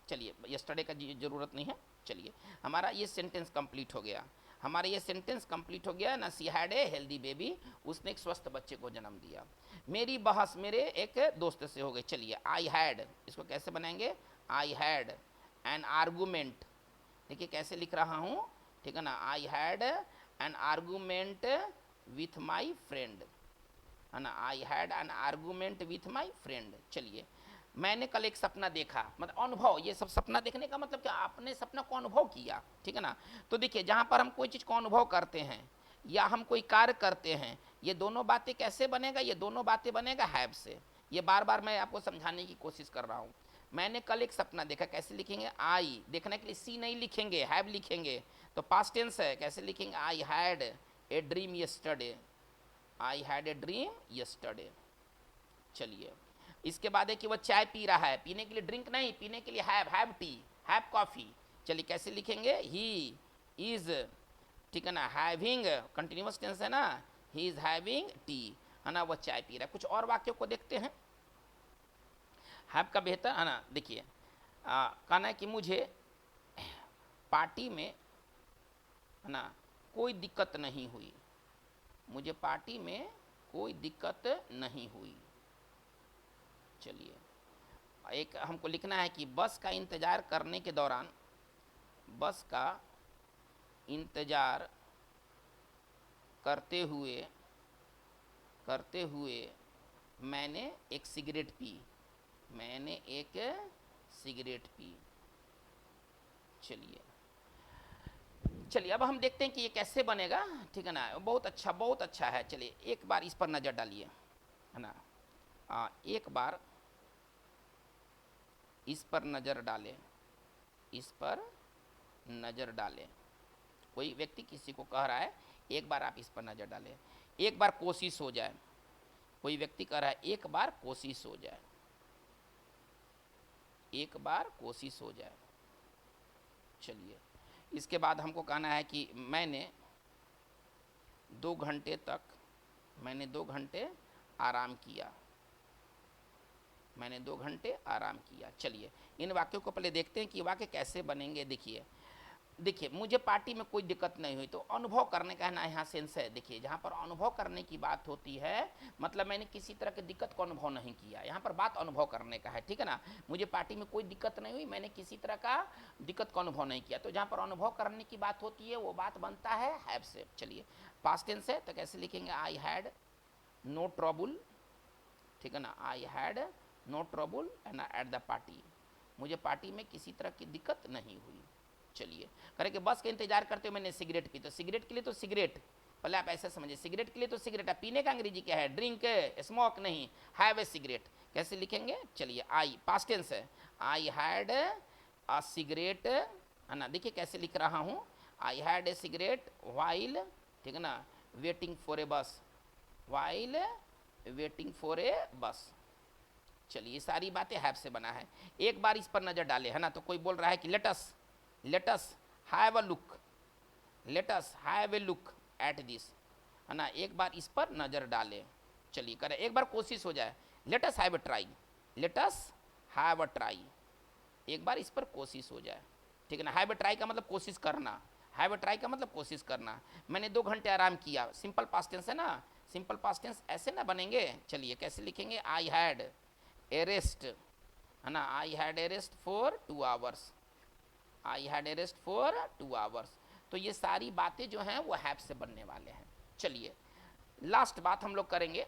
चलिए यस्टरडे का जरूरत नहीं है। चलिए, हमारा ये सेंटेंस कंप्लीट हो गया, हमारा ये सेंटेंस कंप्लीट हो गया ना, she had a healthy baby, उसने एक स्वस्थ बच्चे को जन्म दिया। मेरी बहस मेरे एक दोस्त से हो गई। चलिए, आई हैड, इसको कैसे बनाएंगे, आई हैड एन आर्गूमेंट, देखिए कैसे लिख रहा हूँ, ठीक है ना, I had an argument with my friend, है ना, I had an argument with my friend. चलिए, मैंने कल एक सपना देखा, मतलब अनुभव, ये सब सपना देखने का मतलब क्या, आपने सपना को अनुभव किया, ठीक है ना। तो देखिए, जहाँ पर हम कोई चीज़ को अनुभव करते हैं या हम कोई कार्य करते हैं, ये दोनों बातें कैसे बनेगा, ये दोनों बातें बनेगा हैव से। ये बार बार मैं आपको समझाने की कोशिश कर रहा हूँ। मैंने कल एक सपना देखा, कैसे लिखेंगे, आई, देखने के लिए सी नहीं लिखेंगे, हैव लिखेंगे, तो पास्ट टेंस है, कैसे लिखेंगे, आई had a dream yesterday, I had a dream yesterday. चलिए, इसके बाद है कि वह चाय पी रहा है, पीने के लिए ड्रिंक नहीं, पीने के लिए हैव टी, हैव कॉफी। चलिए, कैसे लिखेंगे, ही इज, ठीक है ना, हैविंग, कंटिन्यूअस टेंस है ना, ही इज हैविंग टी, है ना, वह चाय पी रहा है। कुछ और वाक्यों को देखते हैं, हैव का बेहतर, है ना। देखिए, कहना है कि मुझे पार्टी में, है ना, कोई दिक्कत नहीं हुई, मुझे पार्टी में कोई दिक्कत नहीं हुई। चलिए, एक हमको लिखना है कि बस का इंतज़ार करने के दौरान, बस का इंतज़ार करते हुए करते हुए मैंने एक सिगरेट पी, मैंने एक सिगरेट पी। चलिए चलिए अब हम देखते हैं कि ये कैसे बनेगा, ठीक है ना। बहुत अच्छा है। चलिए एक बार इस पर नज़र डालिए, है ना। एक बार इस पर नज़र डालें, इस पर नज़र डालें। कोई व्यक्ति किसी को कह रहा है एक बार आप इस पर नज़र डालें, एक बार कोशिश हो जाए। कोई व्यक्ति कह रहा है एक बार कोशिश हो जाए, एक बार कोशिश हो जाए। चलिए इसके बाद हमको कहना है कि मैंने 2 घंटे तक, मैंने 2 घंटे आराम किया, मैंने 2 घंटे आराम किया। चलिए इन वाक्यों को पहले देखते हैं कि वाक्य कैसे बनेंगे। देखिए मुझे पार्टी में कोई दिक्कत नहीं हुई, तो अनुभव करने का है ना यहाँ सेंस है। देखिए जहाँ पर अनुभव करने की बात होती है, मतलब मैंने किसी तरह की दिक्कत को अनुभव नहीं किया। यहाँ पर बात अनुभव करने का है, ठीक है ना। मुझे पार्टी में कोई दिक्कत नहीं हुई, मैंने किसी तरह का दिक्कत को अनुभव नहीं किया। तो जहाँ पर अनुभव करने की बात होती है वो बात बनता है हैव से। चलिए पास्ट टेंस है तो कैसे लिखेंगे, आई हैड नो ट्रबल, ठीक है ना। I had no trouble at the party, मुझे पार्टी में किसी तरह की दिक्कत नहीं हुई। चलिए करें कि बस का इंतजार करते हुए मैंने सिगरेट पी, तो सिगरेट के लिए तो सिगरेट, पहले आप ऐसे समझिए, सिगरेट के लिए तो सिगरेट है, पीने का अंग्रेजी क्या है, ड्रिंक, स्मोक नहीं, हैव ए सिगरेट। कैसे लिखेंगे, चलिए आई पास्ट टेंस है, आई हैड अ सिगरेट, है ना। देखिए कैसे लिख रहा हूँ, आई हैड ए सिगरेट वाइल, ठीक है ना, वेटिंग फॉर ए बस, वाइल वेटिंग फॉर ए बस। चलिए सारी बातें हैव से बना है। एक बार इस पर नजर डाले, है ना। तो कोई बोल रहा है कि let's have a look, let's have a look at this, है ना। एक बार इस पर नजर डाले। चलिए करें, एक बार कोशिश हो जाए, let's have a try, let's have a try, एक बार इस पर कोशिश हो जाए, ठीक है ना। हैव अ ट्राई का मतलब कोशिश करना, हैव अ ट्राई का मतलब कोशिश करना। मैंने 2 घंटे आराम किया, सिंपल पास्ट टेंस है ना, सिंपल पास्ट टेंस ऐसे ना बनेंगे। चलिए कैसे लिखेंगे, आई हैड ए रेस्ट, है ना, I had A rest for 2 hours, I had A rest for 2 hours. तो ये सारी बातें जो हैं वो हैव से बनने वाले हैं। चलिए लास्ट बात हम लोग करेंगे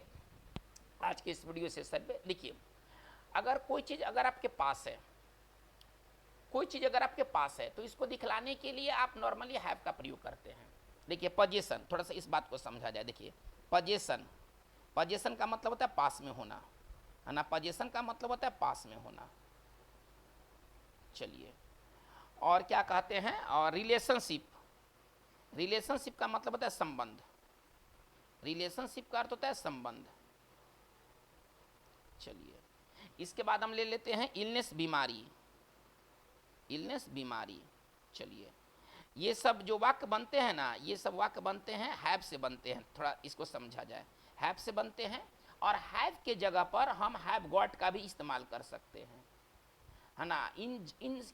आज के इस वीडियो सेशन पे। देखिए अगर कोई चीज़ अगर आपके पास है, कोई चीज़ अगर आपके पास है, तो इसको दिखलाने के लिए आप नॉर्मली हैव का प्रयोग करते हैं। देखिए पोजीशन, थोड़ा सा इस बात को समझा जाए। देखिए पोजीशन, पोजीशन का मतलब होता है पास में होना, है ना। पोजीशन का मतलब होता है पास में होना। चलिए और क्या कहते हैं, और रिलेशनशिप, रिलेशनशिप का मतलब होता है संबंध, रिलेशनशिप का अर्थ होता है संबंध। चलिए इसके बाद हम ले लेते हैं इलनेस, बीमारी, इलनेस बीमारी। चलिए ये सब जो वाक्य बनते हैं ना, ये सब वाक्य बनते हैं हैव से बनते हैं। थोड़ा इसको समझा जाए, हैव से बनते हैं, और हैव के जगह पर हम हैव गॉट का भी इस्तेमाल कर सकते हैं, है ना।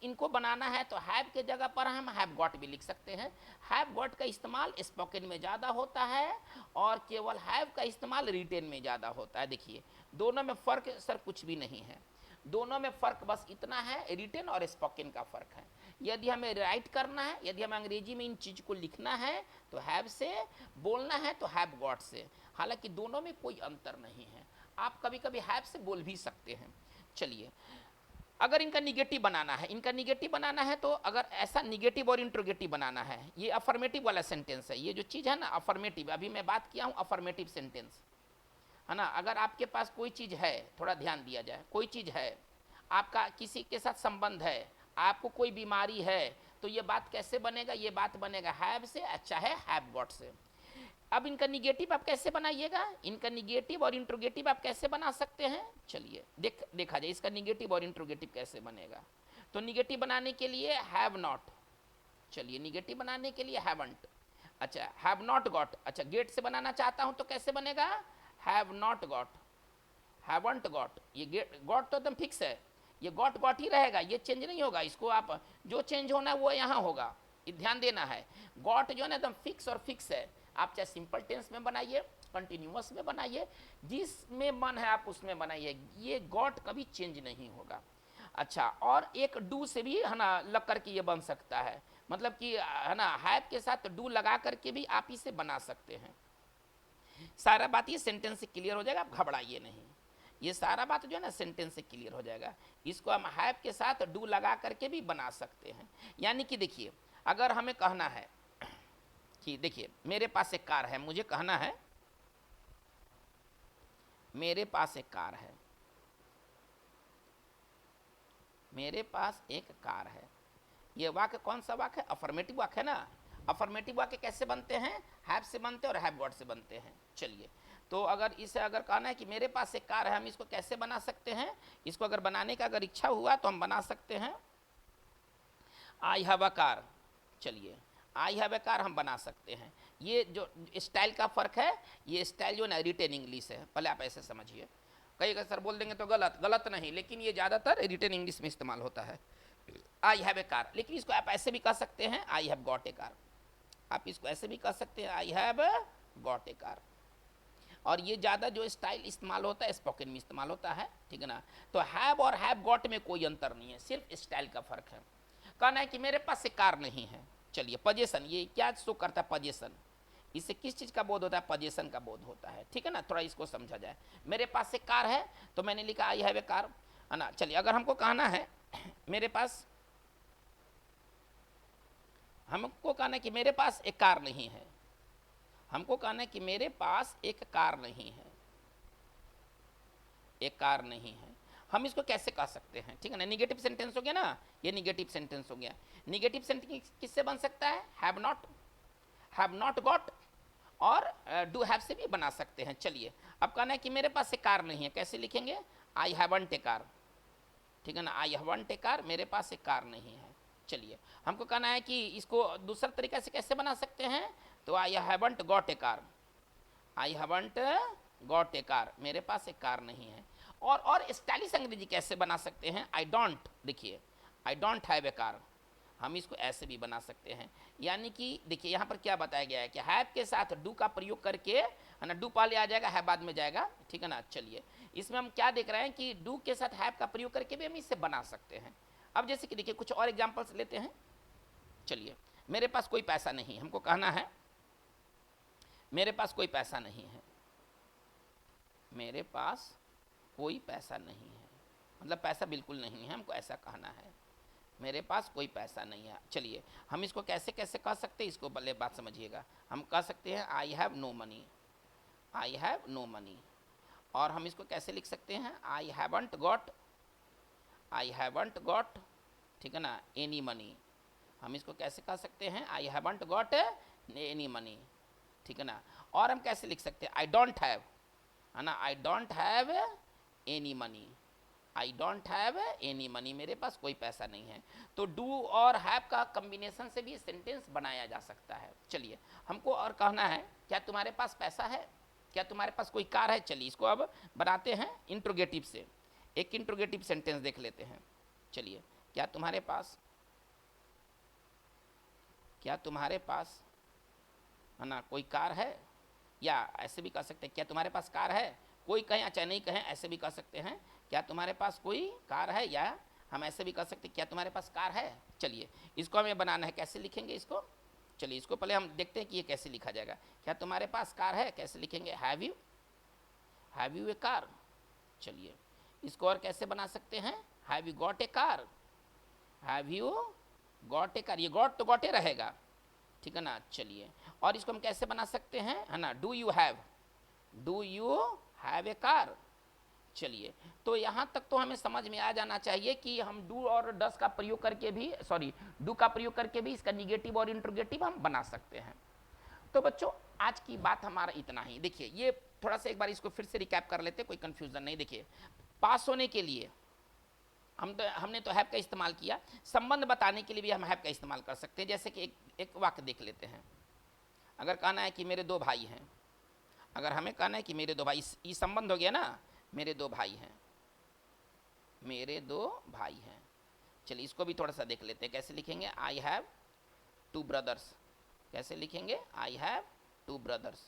इनको बनाना है तो हैव के जगह पर हम हैव गॉट भी लिख सकते हैं। हैव गॉट का इस्तेमाल स्पोकन में ज़्यादा होता है और केवल हैव का इस्तेमाल रिटेन में ज़्यादा होता है। देखिए दोनों में फ़र्क सर कुछ भी नहीं है, दोनों में फ़र्क बस इतना है, रिटेन और स्पोकन का फ़र्क है। यदि हमें राइट करना है, यदि हमें अंग्रेजी में इन चीज़ को लिखना है तो हैव से, बोलना है तो हैव गॉट से। हालांकि दोनों में कोई अंतर नहीं है, आप कभी कभी हैव से बोल भी सकते हैं। चलिए अगर इनका निगेटिव बनाना है, इनका निगेटिव बनाना है, तो अगर ऐसा निगेटिव और इंट्रोगेटिव बनाना है, ये अफर्मेटिव वाला सेंटेंस है, ये जो चीज़ है ना अफर्मेटिव, अभी मैं बात किया हूँ अफर्मेटिव सेंटेंस, है ना। अगर आपके पास कोई चीज़ है, थोड़ा ध्यान दिया जाए, कोई चीज़ है, आपका किसी के साथ संबंध है, आपको कोई बीमारी है, तो ये बात कैसे बनेगा, ये बात बनेगा हैव से, अच्छा है हैव गॉट से। अब इनका निगेटिव आप कैसे बनाइएगा, इनका निगेटिव और इंट्रोगेटिव आप कैसे बना सकते हैं। चलिए देखा जाए इसका निगेटिव और इंट्रोगेटिव कैसे बनेगा। तो निगेटिव बनाने के लिए हैव नॉट, चलिए निगेटिव बनाने के लिए हैवंट, अच्छा हैव नॉट गॉट, अच्छा गेट से बनाना चाहता हूं तो कैसे बनेगा, have not got, haven't got. ये गेट गॉट तो एकदम फिक्स है, ये गॉट ही रहेगा, ये चेंज नहीं होगा। इसको आप जो चेंज होना है वो यहाँ होगा, ये ध्यान देना है। गॉट जो है ना एकदम फिक्स और फिक्स है, आप चाहे सिंपल टेंस में बनाइए, कंटिन्यूअस में बनाइए, जिसमें मन है आप उसमें बनाइए, ये गॉट कभी चेंज नहीं होगा। अच्छा और एक डू से भी है ना लग करके ये बन सकता है, मतलब कि है ना हैव के साथ डू लगा करके भी आप इसे बना सकते हैं। सारा बात ये सेंटेंस से क्लियर हो जाएगा, आप घबराइए नहीं, ये सारा बात जो है ना सेंटेंस से क्लियर हो जाएगा। इसको हम हैव के साथ डू लगा करके भी बना सकते हैं। यानी कि देखिए, अगर हमें कहना है कि देखिए मेरे पास एक कार है, मुझे कहना है मेरे पास एक कार है, मेरे पास एक कार है। ये वाक्य कौन सा वाक्य है? अफर्मेटिव वाक्य है ना। अफर्मेटिव वाक्य कैसे बनते हैं? हैव से बनते हैं और हैव गॉट से बनते हैं। चलिए, तो अगर इसे अगर कहना है कि मेरे पास एक कार है, हम इसको कैसे बना सकते हैं? इसको अगर बनाने का अगर इच्छा हुआ तो हम बना सकते हैं आई हैव अ कार। चलिए, आई हैव ए कार हम बना सकते हैं। ये जो स्टाइल का फ़र्क है, ये स्टाइल जो है ना रिटेन इंग्लिश है, पहले आप ऐसे समझिए। कई अगर सर बोल देंगे तो गलत नहीं, लेकिन ये ज़्यादातर रिटेन इंग्लिश में इस्तेमाल होता है। आई हैव ए कार, लेकिन इसको आप ऐसे भी कह सकते हैं I have got a car. आप इसको ऐसे भी कह सकते हैं I have got a car. और ये ज़्यादा जो स्टाइल इस्तेमाल होता है स्पोकन में इस्तेमाल होता है, ठीक है ना। तो हैव और हैव गॉट में कोई अंतर नहीं है, सिर्फ स्टाइल का फ़र्क है। कहना है कि मेरे पास एक कार नहीं है। चलिए, पोजीशन, ये क्या शो करता है? पोजीशन। इससे किस चीज़ का बोध होता है? पोजीशन का बोध होता है, ठीक है ना। थोड़ा इसको समझा जाए। मेरे पास एक कार है तो मैंने लिखा आई हैव ए कार, है ना। चलिए, अगर हमको कहना है मेरे पास, हमको कहना है कि मेरे पास एक कार नहीं है, हमको कहना है कि मेरे पास एक कार नहीं है, एक कार नहीं है, हम इसको कैसे कह सकते हैं? ठीक है ना, निगेटिव सेंटेंस हो गया ना, ये निगेटिव सेंटेंस हो गया। निगेटिव सेंटेंस किससे बन सकता है? हैव नॉट गॉट और डू हैव से भी बना सकते हैं। चलिए, अब कहना है कि मेरे पास एक कार नहीं है, कैसे लिखेंगे? आई हैवंट ए कार, ठीक है ना। आई हैवंट ए कार, मेरे पास एक कार नहीं है। चलिए, हमको कहना है कि इसको दूसरा तरीका से कैसे बना सकते हैं? तो आई haven't got a car, I haven't got a car, मेरे पास एक कार नहीं है। और स्टाइलिश अंग्रेजी कैसे बना सकते हैं? आई डोंट, देखिए I don't have a car, हम इसको ऐसे भी बना सकते हैं। यानी कि देखिए यहाँ पर क्या बताया गया है कि हैव के साथ डू का प्रयोग करके, है ना, डू पहले आ जाएगा, हैव बाद में जाएगा, ठीक है ना। चलिए, इसमें हम क्या देख रहे हैं कि डू के साथ हैव का प्रयोग करके भी हम इसे बना सकते हैं। अब जैसे कि देखिए कुछ और एग्जाम्पल्स लेते हैं। चलिए, मेरे पास कोई पैसा नहीं, हमको कहना है मेरे पास कोई पैसा नहीं है, मेरे पास कोई पैसा नहीं है, मतलब पैसा बिल्कुल नहीं है, हमको ऐसा कहना है, मेरे पास कोई पैसा नहीं है। चलिए, हम इसको कैसे कैसे कह सकते हैं, इसको पहले बात समझिएगा। हम कह सकते हैं I have no money, I have no money. और हम इसको कैसे लिख सकते हैं? I haven't got, I haven't got, ठीक है ना, एनी मनी। हम इसको कैसे कह सकते हैं? I haven't got any money, ठीक है ना। और हम कैसे लिख सकते हैं? आई डोंट हैव, है ना, I don't have any money, I don't have any money, मेरे पास कोई पैसा नहीं है। तो डू और हैव का कम्बिनेशन से भी सेंटेंस बनाया जा सकता है। चलिए, हमको और कहना है क्या तुम्हारे पास पैसा है, क्या तुम्हारे पास कोई कार है। चलिए, इसको अब बनाते हैं इंट्रोगेटिव से। एक इंट्रोगेटिव सेंटेंस देख लेते हैं। चलिए, क्या तुम्हारे पास, क्या तुम्हारे पास, है ना, कोई कार है। या ऐसे भी कह सकते हैं क्या तुम्हारे पास कार है, कोई कहें चाहे नहीं कहें, ऐसे भी कह सकते हैं क्या तुम्हारे पास कोई कार है। या हम ऐसे भी कह सकते हैं क्या तुम्हारे पास कार है। चलिए, इसको हमें बनाना है, कैसे लिखेंगे इसको? चलिए, इसको पहले हम देखते हैं कि ये कैसे लिखा जाएगा। क्या तुम्हारे पास कार है, कैसे लिखेंगे? Have U A car. चलिए, इसको और कैसे बना सकते हैं? Have you got a car, have you got a car, ये गॉट तो गॉट ए रहेगा, ठीक है ना। चलिए, और इसको हम कैसे बना सकते हैं, है ना, do you have a car. चलिए, तो यहाँ तक तो हमें समझ में आ जाना चाहिए कि हम डू और डस का प्रयोग करके भी, डू का प्रयोग करके भी इसका निगेटिव और इंट्रोगेटिव हम बना सकते हैं। तो बच्चों, आज की बात हमारा इतना ही। देखिए, ये थोड़ा सा एक बार इसको फिर से रिकैप कर लेते, कोई कंफ्यूजन नहीं। देखिए, पास होने के लिए हमने तो हैव का इस्तेमाल किया, संबंध बताने के लिए भी हम हैव का इस्तेमाल कर सकते हैं। जैसे कि एक वाक्य देख लेते हैं। अगर कहना है कि मेरे दो भाई हैं, अगर हमें कहना है कि मेरे दो भाई, ये संबंध हो गया ना, मेरे दो भाई हैं, मेरे दो भाई हैं। चलिए, इसको भी थोड़ा सा देख लेते हैं, कैसे लिखेंगे? आई हैव टू ब्रदर्स, कैसे लिखेंगे? I have two brothers.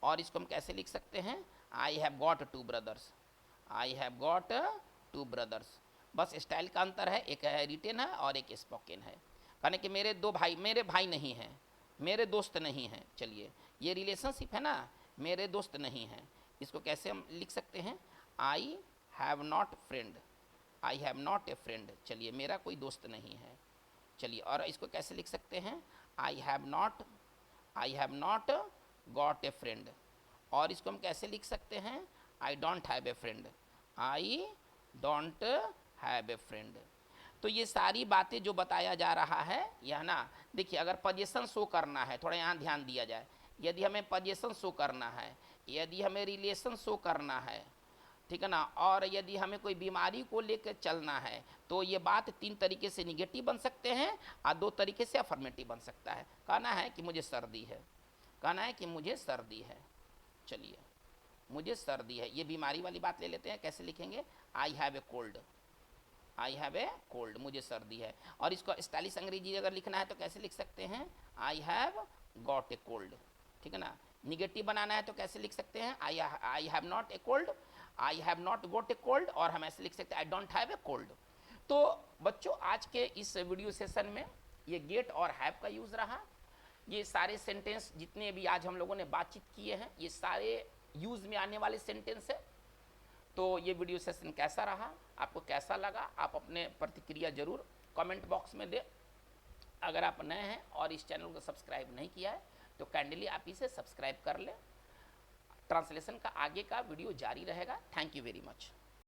और इसको हम कैसे लिख सकते हैं? I have got two brothers, I have got two brothers. बस स्टाइल का अंतर है, एक है रिटेन है और एक स्पोकन है। कहने कि मेरे दो भाई, मेरे भाई नहीं हैं, मेरे दोस्त नहीं हैं। चलिए, ये रिलेशनशिप है ना, मेरे दोस्त नहीं हैं। इसको कैसे हम लिख सकते हैं? I have not friend, I have not a friend. चलिए, मेरा कोई दोस्त नहीं है। चलिए, और इसको कैसे लिख सकते हैं? I have not got a friend. और इसको हम कैसे लिख सकते हैं? I don't have a friend, I don't have a friend. तो ये सारी बातें जो बताया जा रहा है यह ना, देखिए अगर पोजीशन शो करना है, थोड़ा यहाँ ध्यान दिया जाए, यदि हमें पोजीशन शो करना है, यदि हमें रिलेशन शो करना है, ठीक है ना, और यदि हमें कोई बीमारी को लेकर चलना है, तो ये बात 3 तरीके से निगेटिव बन सकते हैं और 2 तरीके से अफर्मेटिव बन सकता है। कहना है कि मुझे सर्दी है, कहना है कि मुझे सर्दी है। चलिए, मुझे सर्दी है, ये बीमारी वाली बात ले लेते हैं। कैसे लिखेंगे? I have a cold, I have a cold, मुझे सर्दी है। और इसको स्टाइलिश अंग्रेजी अगर लिखना है तो कैसे लिख सकते हैं? I have got a cold, ठीक है ना। निगेटिव बनाना है तो कैसे लिख सकते हैं? I have not a cold, I have not got a cold, और हम ऐसे लिख सकते हैं I don't have a cold. तो बच्चों, आज के इस वीडियो सेशन में ये गेट और हैव का यूज़ रहा। ये सारे सेंटेंस जितने भी आज हम लोगों ने बातचीत किए हैं, ये सारे यूज़ में आने वाले सेंटेंस है। तो ये वीडियो सेशन कैसा रहा, आपको कैसा लगा? आप अपने प्रतिक्रिया जरूर कमेंट बॉक्स में दें। अगर आप नए हैं और इस चैनल को सब्सक्राइब नहीं किया है तो काइंडली आप इसे सब्सक्राइब कर लें। ट्रांसलेशन का आगे का वीडियो जारी रहेगा। Thank you very much.